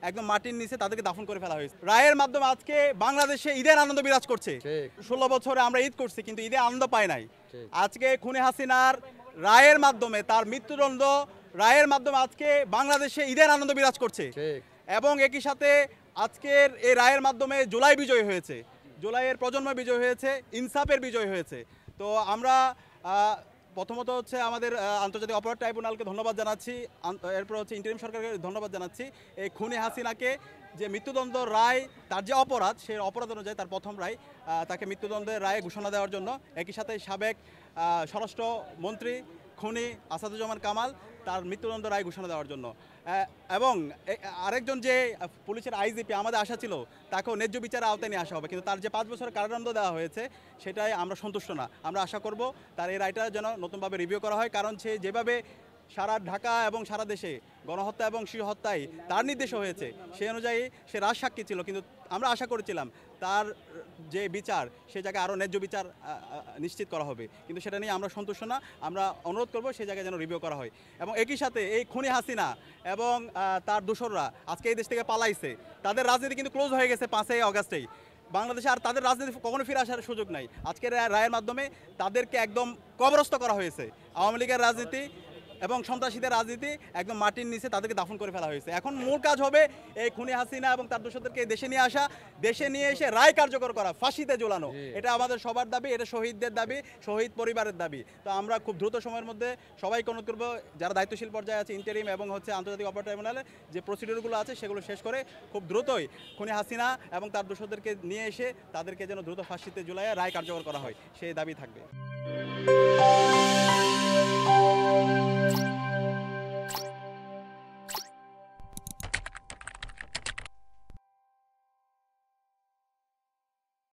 একদম মাটির নিচে তাদেরকে দাফন করে ফেলা হয়েছে। রায়ের মাধ্যমে আজকে বাংলাদেশে ঈদের আনন্দ বিরাজ করছে। 16 বছরে আমরা ঈদ করছি কিন্তু ঈদে আনন্দ পাই নাই। আজকে খুনি হাসিনার রায়ের মাধ্যমে, তার মৃত্যুদণ্ড রায়ের মাধ্যমে আজকে বাংলাদেশে ঈদের আনন্দ বিরাজ করছে। এবং একই সাথে আজকের এই রায়ের মাধ্যমে জুলাই বিজয় হয়েছে, জুলাইয়ের প্রজন্ম বিজয় হয়েছে, ইনসাফের বিজয় হয়েছে। তো আমরা প্রথমত হচ্ছে আমাদের আন্তর্জাতিক অপরাধ ট্রাইব্যুনালকে ধন্যবাদ জানাচ্ছি, এরপর হচ্ছে ইন্টারিম সরকারকে ধন্যবাদ জানাচ্ছি। এই খুনি হাসিনাকে যে মৃত্যুদণ্ড রায়, তার যে অপরাধ, সেই অপরাধ অনুযায়ী তার প্রথম রায়, তাকে মৃত্যুদণ্ডের রায়ে ঘোষণা দেওয়ার জন্য। একই সাথে সাবেক স্বরাষ্ট্রমন্ত্রী খুনি আসাদুজ্জামান কামাল, তার মৃত্যুদণ্ড রায় ঘোষণা দেওয়ার জন্য। এবং আরেকজন যে পুলিশের আইজিপি, আমাদের আশা ছিল তাকেও ন্যায্য বিচারের আওতায় নিয়ে আসা হবে, কিন্তু তার যে 5 বছরের কারাদণ্ড দেওয়া হয়েছে সেটাই আমরা সন্তুষ্ট না। আমরা আশা করব তার এই রায়টা যেন নতুনভাবে রিভিউ করা হয়, কারণ সে যেভাবে সারা ঢাকা এবং সারা দেশে গণহত্যা এবং শিশু হত্যায় তার নির্দেশ হয়েছে, সেই অনুযায়ী সে রাজসাক্ষী ছিল, কিন্তু আমরা আশা করেছিলাম তার যে বিচার, সে জায়গায় আরও ন্যায্য বিচার নিশ্চিত করা হবে, কিন্তু সেটা নিয়ে আমরা সন্তুষ্ট না। আমরা অনুরোধ করব সেই জায়গায় যেন রিভিউ করা হয়। এবং একই সাথে এই খুনি হাসিনা এবং তার দোসররা আজকে এই দেশ থেকে পালাইছে, তাদের রাজনীতি কিন্তু ক্লোজ হয়ে গেছে 5 আগস্টেই। বাংলাদেশে আর তাদের রাজনীতি কখনো ফিরে আসার সুযোগ নাই। আজকের রায়ের মাধ্যমে তাদেরকে একদম কবরস্থ করা হয়েছে। আওয়ামী লীগের রাজনীতি এবং সন্ত্রাসীদের রাজনীতি একদম মাটির নিচে তাদেরকে দাফন করে ফেলা হয়েছে। এখন মূল কাজ হবে এই খুনি হাসিনা এবং তার দোষদেরকে দেশে নিয়ে আসা, দেশে নিয়ে এসে রায় কার্যকর করা, ফাঁসিতে ঝোলানো। এটা আমাদের সবার দাবি, এটা শহীদদের দাবি, শহীদ পরিবারের দাবি। তো আমরা খুব দ্রুত সময়ের মধ্যে সবাইকে অনুরোধ করবো, যারা দায়িত্বশীল পর্যায়ে আছে, ইন্টারিম এবং হচ্ছে আন্তর্জাতিক অপরাধ ট্রাইব্যুনালে যে প্রসিডিউরগুলো আছে সেগুলো শেষ করে খুব দ্রুতই খুনি হাসিনা এবং তার দোষদেরকে নিয়ে এসে তাদেরকে যেন দ্রুত ফাঁসিতে ঝুলাইয়ে রায় কার্যকর করা হয়, সেই দাবি থাকবে।